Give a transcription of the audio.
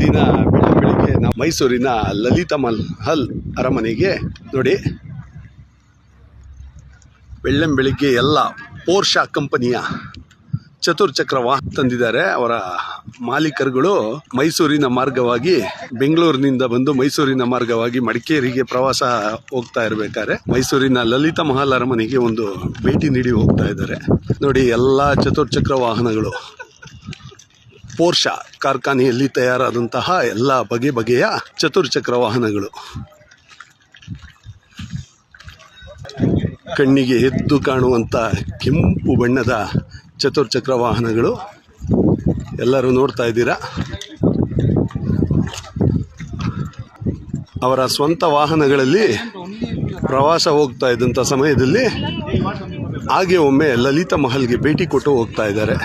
ದಿನ ಬೆಳಗ್ಗೆ ನಾವು ಮೈಸೂರಿನ ಲಲಿತಾ ಮಹಲ್ ಅರಮನೆಗೆ ನೋಡಿ, ಬೆಳಗ್ಗೆ ಎಲ್ಲ ಪೋರ್ಷಾ ಕಂಪನಿಯ ಚತುರ್ಚಕ್ರ ವಾಹನ ತಂದಿದ್ದಾರೆ. ಅವರ ಮಾಲೀಕರುಗಳು ಮೈಸೂರಿನ ಮಾರ್ಗವಾಗಿ, ಬೆಂಗಳೂರಿನಿಂದ ಬಂದು ಮೈಸೂರಿನ ಮಾರ್ಗವಾಗಿ ಮಡಿಕೇರಿಗೆ ಪ್ರವಾಸ ಹೋಗ್ತಾ ಇರಬೇಕಾದ್ರೆ ಮೈಸೂರಿನ ಲಲಿತಾ ಮಹಲ್ ಅರಮನೆಗೆ ಒಂದು ಭೇಟಿ ನೀಡಿ ಹೋಗ್ತಾ ಇದ್ದಾರೆ. ನೋಡಿ, ಎಲ್ಲ ಚತುರ್ಚಕ್ರ ವಾಹನಗಳು ಪೋರ್ಷಾ ಕಾರ್ಖಾನೆಯಲ್ಲಿ ತಯಾರಾದಂತಹ ಎಲ್ಲ ಬಗೆಯ ಚತುರ್ಚಕ್ರ ವಾಹನಗಳು, ಕಣ್ಣಿಗೆ ಎದ್ದು ಕಾಣುವಂಥ ಕೆಂಪು ಬಣ್ಣದ ಚತುರ್ಚಕ್ರ ವಾಹನಗಳು ಎಲ್ಲರೂ ನೋಡ್ತಾ ಇದ್ದೀರಾ. ಅವರ ಸ್ವಂತ ವಾಹನಗಳಲ್ಲಿ ಪ್ರವಾಸ ಹೋಗ್ತಾ ಇದ್ದಂಥ ಸಮಯದಲ್ಲಿ ಹಾಗೆ ಒಮ್ಮೆ ಲಲಿತಾ ಮಹಲ್ಗೆ ಭೇಟಿ ಕೊಟ್ಟು ಹೋಗ್ತಾ ಇದ್ದಾರೆ.